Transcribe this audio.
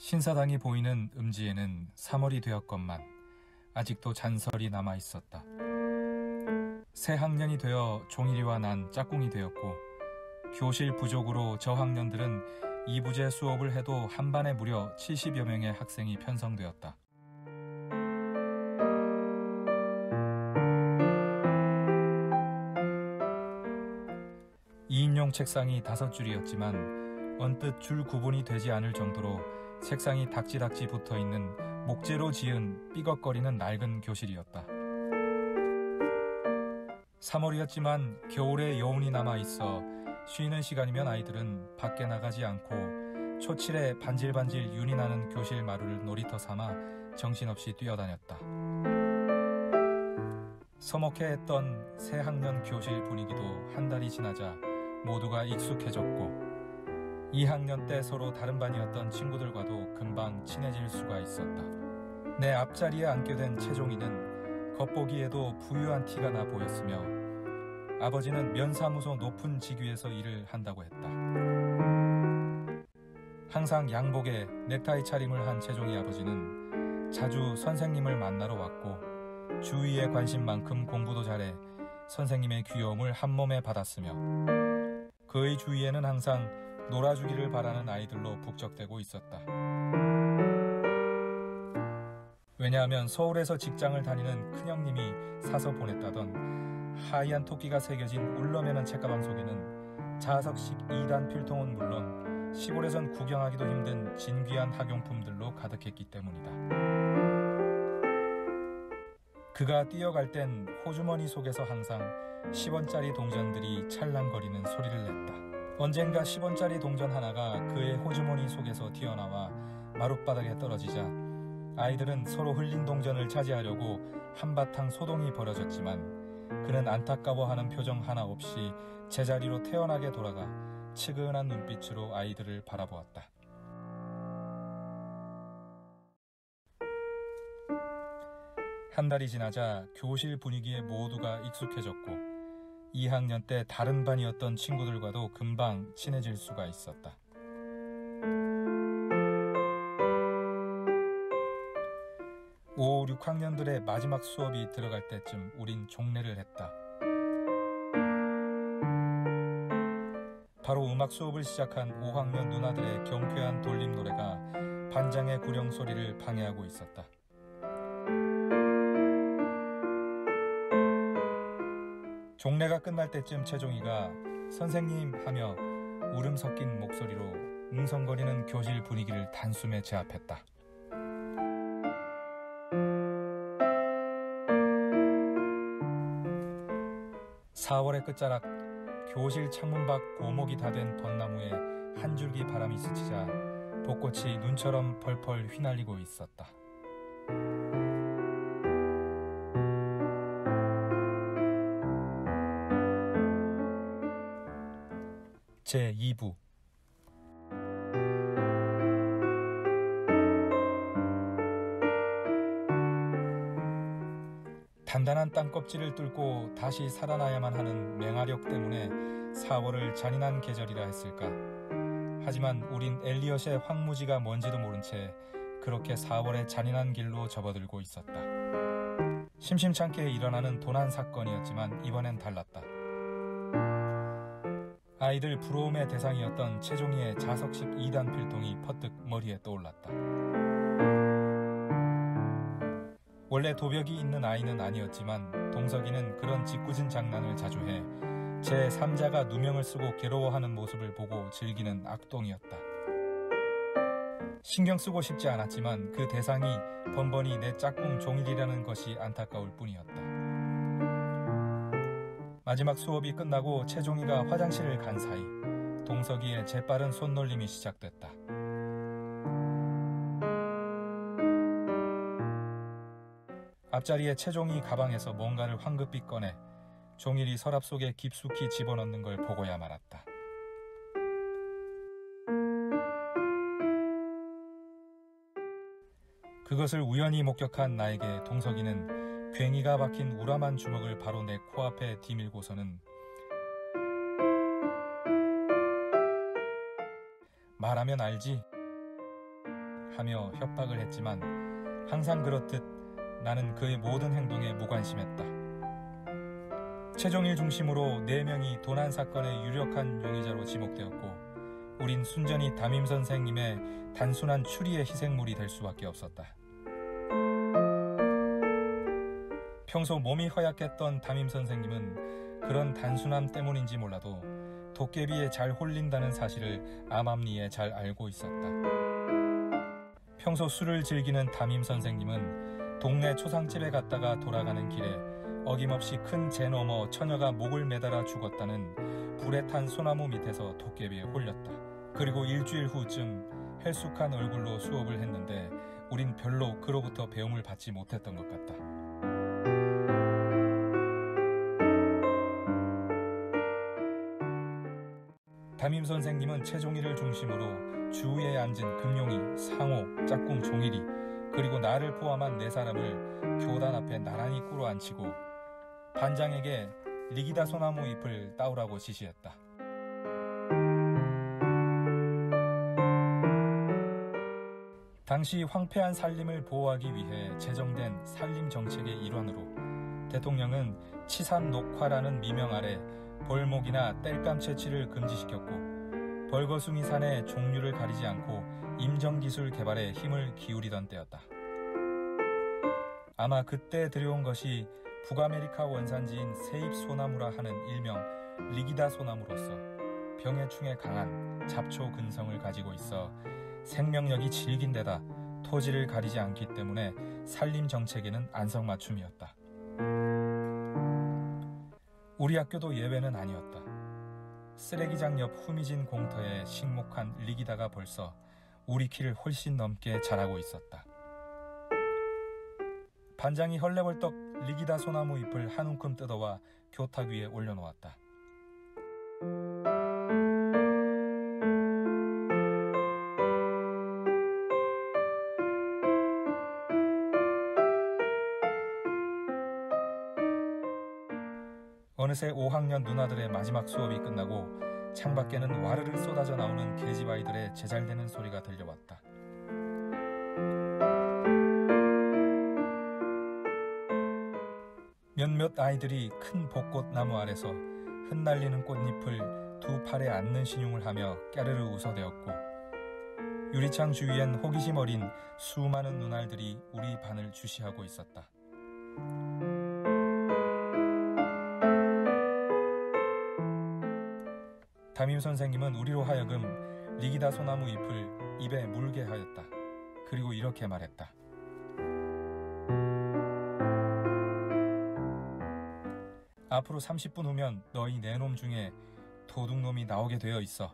신사당이 보이는 음지에는 3월이 되었건만 아직도 잔설이 남아있었다. 새 학년이 되어 종일이와 난 짝꿍이 되었고 교실 부족으로 저학년들은 2부제 수업을 해도 한 반에 무려 70여 명의 학생이 편성되었다. (2인용) 책상이 5줄이었지만 언뜻 줄 구분이 되지 않을 정도로 책상이 닥지닥지 붙어있는 목재로 지은 삐걱거리는 낡은 교실이었다. 3월이었지만 겨울에 여운이 남아있어 쉬는 시간이면 아이들은 밖에 나가지 않고 초칠에 반질반질 윤이 나는 교실 마루를 놀이터 삼아 정신없이 뛰어다녔다. 서먹해했던 새 학년 교실 분위기도 한 달이 지나자 모두가 익숙해졌고 2학년 때 서로 다른 반이었던 친구들과도 금방 친해질 수가 있었다. 내 앞자리에 앉게 된 최종이는 겉보기에도 부유한 티가 나 보였으며 아버지는 면사무소 높은 직위에서 일을 한다고 했다. 항상 양복에 넥타이 차림을 한 최종이 아버지는 자주 선생님을 만나러 왔고 주위의 관심만큼 공부도 잘해 선생님의 귀여움을 한몸에 받았으며 그의 주위에는 항상 놀아주기를 바라는 아이들로 북적대고 있었다. 왜냐하면 서울에서 직장을 다니는 큰형님이 사서 보냈다던 하얀 토끼가 새겨진 울러매는 책가방 속에는 자석식 2단 필통은 물론 시골에선 구경하기도 힘든 진귀한 학용품들로 가득했기 때문이다. 그가 뛰어갈 땐 호주머니 속에서 항상 10원짜리 동전들이 찰랑거리는 소리를 냈다. 언젠가 10원짜리 동전 하나가 그의 호주머니 속에서 튀어나와 마룻바닥에 떨어지자 아이들은 서로 흘린 동전을 차지하려고 한바탕 소동이 벌어졌지만 그는 안타까워하는 표정 하나 없이 제자리로 태연하게 돌아가 측은한 눈빛으로 아이들을 바라보았다. 한 달이 지나자 교실 분위기에 모두가 익숙해졌고 2학년 때 다른 반이었던 친구들과도 금방 친해질 수가 있었다. 5, 6학년들의 마지막 수업이 들어갈 때쯤 우린 종례를 했다. 바로 음악 수업을 시작한 5학년 누나들의 경쾌한 돌림 노래가 반장의 구령 소리를 방해하고 있었다. 종례가 끝날 때쯤 최종이가 선생님 하며 울음 섞인 목소리로 웅성거리는 교실 분위기를 단숨에 제압했다. (4월의) 끝자락 교실 창문 밖 고목이 다 된 벚나무에 한 줄기 바람이 스치자 벚꽃이 눈처럼 펄펄 휘날리고 있었다. 제2부 단단한 땅껍질을 뚫고 다시 살아나야만 하는 맹활력 때문에 4월을 잔인한 계절이라 했을까. 하지만 우린 엘리엇의 황무지가 뭔지도 모른 채 그렇게 4월의 잔인한 길로 접어들고 있었다. 심심찮게 일어나는 도난 사건이었지만 이번엔 달랐다. 아이들 부러움의 대상이었던 최종이의 자석식 2단 필통이 퍼뜩 머리에 떠올랐다. 원래 도벽이 있는 아이는 아니었지만 동석이는 그런 짓궂은 장난을 자주 해 제3자가 누명을 쓰고 괴로워하는 모습을 보고 즐기는 악동이었다. 신경 쓰고 싶지 않았지만 그 대상이 번번이 내 짝꿍 종일이라는 것이 안타까울 뿐이었다. 마지막 수업이 끝나고 최종이가 화장실을 간 사이 동석이의 재빠른 손놀림이 시작됐다. 앞자리에 최종이 가방에서 뭔가를 황급히 꺼내 종일이 서랍 속에 깊숙이 집어넣는 걸 보고야 말았다. 그것을 우연히 목격한 나에게 동석이는 괭이가 박힌 우람한 주먹을 바로 내 코앞에 디밀고서는 말하면 알지? 하며 협박을 했지만 항상 그렇듯 나는 그의 모든 행동에 무관심했다. 최종일 중심으로 4명이 도난 사건의 유력한 용의자로 지목되었고 우린 순전히 담임 선생님의 단순한 추리의 희생물이 될 수밖에 없었다. 평소 몸이 허약했던 담임 선생님은 그런 단순함 때문인지 몰라도 도깨비에 잘 홀린다는 사실을 암암리에 잘 알고 있었다. 평소 술을 즐기는 담임 선생님은 동네 초상집에 갔다가 돌아가는 길에 어김없이 큰 재 너머 처녀가 목을 매달아 죽었다는 불에 탄 소나무 밑에서 도깨비에 홀렸다. 그리고 일주일 후쯤 헬쑥한 얼굴로 수업을 했는데 우린 별로 그로부터 배움을 받지 못했던 것 같다. 담임 선생님은 최종일을 중심으로 주위에 앉은 금용이, 상호, 짝꿍 종일이 그리고 나를 포함한 4사람을 교단 앞에 나란히 꿇어앉히고 반장에게 리기다 소나무 잎을 따오라고 지시했다. 당시 황폐한 살림을 보호하기 위해 제정된 살림 정책의 일환으로 대통령은 치산 녹화라는 미명 아래 벌목이나 땔감 채취를 금지시켰고 벌거숭이 산의 종류를 가리지 않고 임정기술 개발에 힘을 기울이던 때였다. 아마 그때 들여온 것이 북아메리카 원산지인 세잎 소나무라 하는 일명 리기다 소나무로서 병해충에 강한 잡초 근성을 가지고 있어 생명력이 질긴 데다 토지를 가리지 않기 때문에 산림 정책에는 안성맞춤이었다. 우리 학교도 예외는 아니었다. 쓰레기장 옆 후미진 공터에 식목한 리기다가 벌써 우리 키를 훨씬 넘게 자라고 있었다. 반장이 헐레벌떡 리기다 소나무 잎을 한 움큼 뜯어와 교탁 위에 올려놓았다. 어느새 5학년 누나들의 마지막 수업이 끝나고 창밖에는 와르르 쏟아져 나오는 계집아이들의 제잘되는 소리가 들려왔다. 몇몇 아이들이 큰 벚꽃나무 아래서 흩날리는 꽃잎을 두 팔에 안는 신용을 하며 깨르르 웃어대었고 유리창 주위엔 호기심 어린 수많은 눈알들이 우리 반을 주시하고 있었다. 담임 선생님은 우리로 하여금 리기다 소나무 잎을 입에 물게 하였다. 그리고 이렇게 말했다. 앞으로 30분 후면 너희 4놈 중에 도둑놈이 나오게 되어 있어.